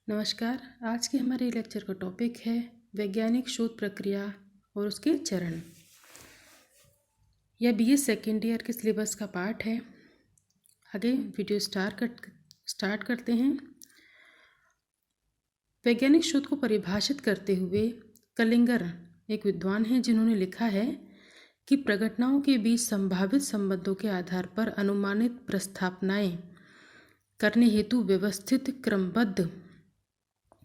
नमस्कार। आज के हमारे लेक्चर का टॉपिक है वैज्ञानिक शोध प्रक्रिया और उसके चरण। यह बीए सेकेंड ईयर के सिलेबस का पार्ट है। आगे वीडियो स्टार्ट करते हैं। वैज्ञानिक शोध को परिभाषित करते हुए कलिंगर एक विद्वान हैं जिन्होंने लिखा है कि प्रघटनाओं के बीच संभावित संबंधों के आधार पर अनुमानित प्रस्थापनाएं करने हेतु व्यवस्थित, क्रमबद्ध,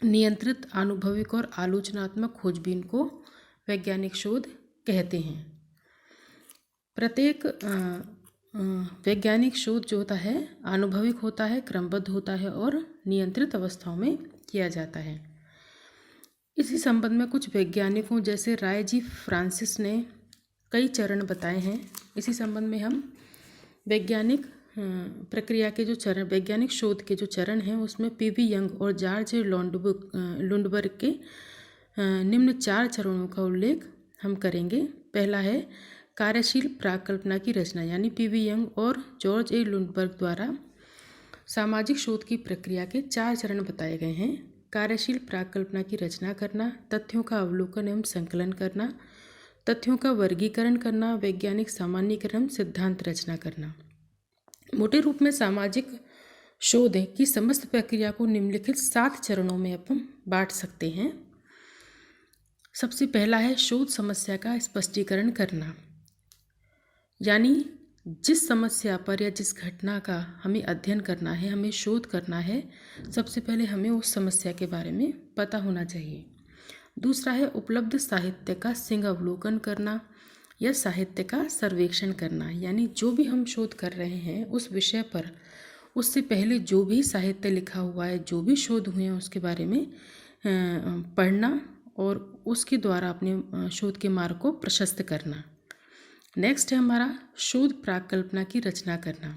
नियंत्रित, आनुभविक और आलोचनात्मक खोजबीन को वैज्ञानिक शोध कहते हैं। प्रत्येक वैज्ञानिक शोध जो होता है आनुभविक होता है, क्रमबद्ध होता है और नियंत्रित अवस्थाओं में किया जाता है। इसी संबंध में कुछ वैज्ञानिकों जैसे राय जी फ्रांसिस ने कई चरण बताए हैं। इसी संबंध में हम वैज्ञानिक प्रक्रिया के जो चरण, वैज्ञानिक शोध के जो चरण हैं उसमें पीवी यंग और जॉर्ज लुंडबर्ग के निम्न 4 चरणों का उल्लेख हम करेंगे। पहला है कार्यशील प्राकल्पना की रचना, यानी पीवी यंग और जॉर्ज लुंडबर्ग द्वारा सामाजिक शोध की प्रक्रिया के 4 चरण बताए गए हैं। कार्यशील प्राकल्पना की रचना करना, तथ्यों का अवलोकन एवं संकलन करना, तथ्यों का वर्गीकरण करना, वैज्ञानिक सामान्यीकरण, सिद्धांत रचना करना। मोटे रूप में सामाजिक शोध की समस्त प्रक्रिया को निम्नलिखित 7 चरणों में अपन बांट सकते हैं। सबसे पहला है शोध समस्या का स्पष्टीकरण करना, यानी जिस समस्या पर या जिस घटना का हमें अध्ययन करना है, हमें शोध करना है, सबसे पहले हमें उस समस्या के बारे में पता होना चाहिए। दूसरा है उपलब्ध साहित्य का सिंह अवलोकन करना या साहित्य का सर्वेक्षण करना, यानी जो भी हम शोध कर रहे हैं उस विषय पर उससे पहले जो भी साहित्य लिखा हुआ है, जो भी शोध हुए हैं उसके बारे में पढ़ना और उसके द्वारा अपने शोध के मार्ग को प्रशस्त करना। नेक्स्ट है हमारा शोध प्राकल्पना की रचना करना।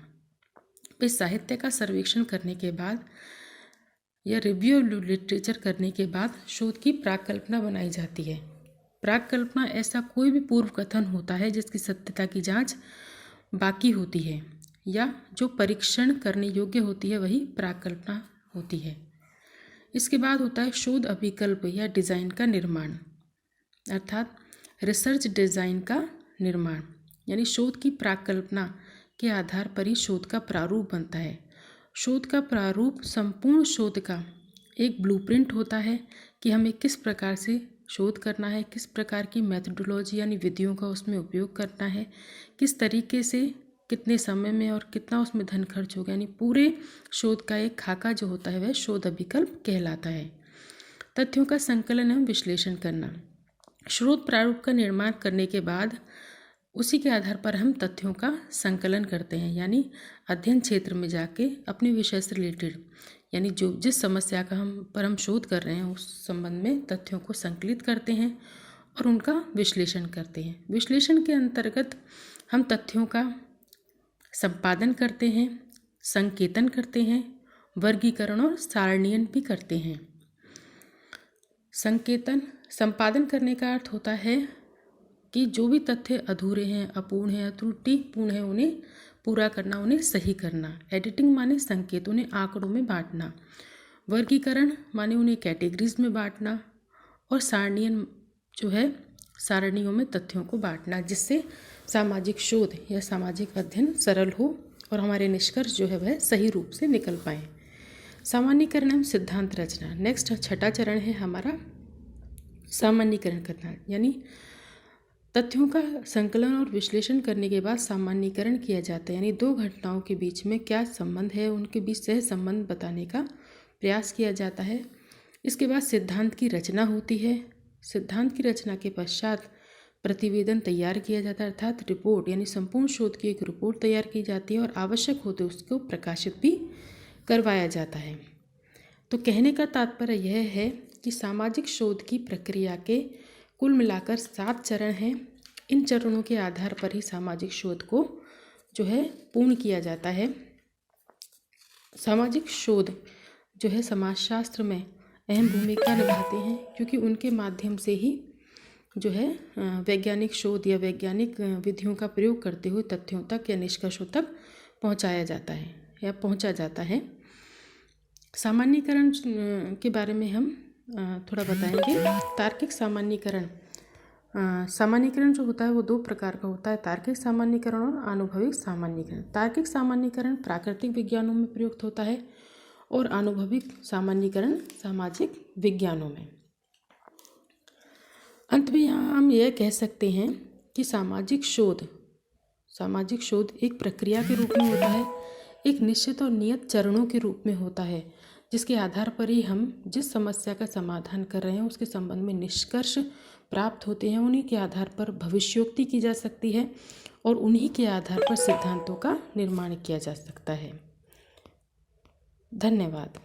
इस साहित्य का सर्वेक्षण करने के बाद या रिव्यू ऑफ लिटरेचर करने के बाद शोध की प्राकल्पना बनाई जाती है। प्राकल्पना ऐसा कोई भी पूर्व कथन होता है जिसकी सत्यता की जांच बाकी होती है या जो परीक्षण करने योग्य होती है, वही प्राकल्पना होती है। इसके बाद होता है शोध अभिकल्प या डिज़ाइन का निर्माण, अर्थात रिसर्च डिज़ाइन का निर्माण, यानी शोध की प्राकल्पना के आधार पर ही शोध का प्रारूप बनता है। शोध का प्रारूप संपूर्ण शोध का एक ब्लूप्रिंट होता है कि हमें किस प्रकार से शोध करना है, किस प्रकार की मेथोडोलॉजी यानी विधियों का उसमें उपयोग करना है, किस तरीके से, कितने समय में और कितना उसमें धन खर्च होगा, यानी पूरे शोध का एक खाका जो होता है वह शोध अभिकल्प कहलाता है। तथ्यों का संकलन एवं विश्लेषण करना, शोध प्रारूप का निर्माण करने के बाद उसी के आधार पर हम तथ्यों का संकलन करते हैं, यानी अध्ययन क्षेत्र में जाके अपने विषय से रिलेटेड, यानी जो जिस समस्या का हम शोध कर रहे हैं उस संबंध में तथ्यों को संकलित करते हैं और उनका विश्लेषण करते हैं। विश्लेषण के अंतर्गत हम तथ्यों का संपादन करते हैं, संकेतन करते हैं, वर्गीकरण और सारणीयन भी करते हैं। संपादन करने का अर्थ होता है कि जो भी तथ्य अधूरे हैं, अपूर्ण हैं, त्रुटिपूर्ण हैं, उन्हें पूरा करना, उन्हें सही करना। एडिटिंग माने संकेत, उन्हें आंकड़ों में बांटना। वर्गीकरण माने उन्हें कैटेगरीज में बांटना। और सारणीयन जो है सारणियों में तथ्यों को बांटना, जिससे सामाजिक शोध या सामाजिक अध्ययन सरल हो और हमारे निष्कर्ष जो है वह सही रूप से निकल पाए। सामान्यीकरण एवं सिद्धांत रचना। नेक्स्ट 6ठा चरण है हमारा सामान्यीकरण करना, यानी तथ्यों का संकलन और विश्लेषण करने के बाद सामान्यीकरण किया जाता है, यानी 2 घटनाओं के बीच में क्या संबंध है उनके बीच सह संबंध बताने का प्रयास किया जाता है। इसके बाद सिद्धांत की रचना होती है। सिद्धांत की रचना के पश्चात प्रतिवेदन तैयार किया जाता है, अर्थात रिपोर्ट, यानी संपूर्ण शोध की एक रिपोर्ट तैयार की जाती है और आवश्यक होते उसको प्रकाशित भी करवाया जाता है। तो कहने का तात्पर्य यह है कि सामाजिक शोध की प्रक्रिया के कुल मिलाकर 7 चरण हैं। इन चरणों के आधार पर ही सामाजिक शोध को जो है पूर्ण किया जाता है। सामाजिक शोध जो है समाजशास्त्र में अहम भूमिका निभाते हैं, क्योंकि उनके माध्यम से ही जो है वैज्ञानिक शोध या वैज्ञानिक विधियों का प्रयोग करते हुए तथ्यों तक या निष्कर्षों तक पहुंचा जाता है। सामान्यीकरण के बारे में हम थोड़ा बताएंगे। तार्किक सामान्यीकरण। सामान्यीकरण जो होता है वो दो प्रकार का होता है, तार्किक सामान्यीकरण और आनुभविक सामान्यीकरण। तार्किक सामान्यीकरण प्राकृतिक विज्ञानों में प्रयुक्त होता है और आनुभविक सामान्यीकरण सामाजिक विज्ञानों में। अंत में यहाँ हम यह कह सकते हैं कि सामाजिक शोध एक प्रक्रिया के रूप में होता है, एक निश्चित और नियत चरणों के रूप में होता है, जिसके आधार पर ही हम जिस समस्या का समाधान कर रहे हैं उसके संबंध में निष्कर्ष प्राप्त होते हैं। उन्हीं के आधार पर भविष्योक्ति की जा सकती है और उन्हीं के आधार पर सिद्धांतों का निर्माण किया जा सकता है। धन्यवाद।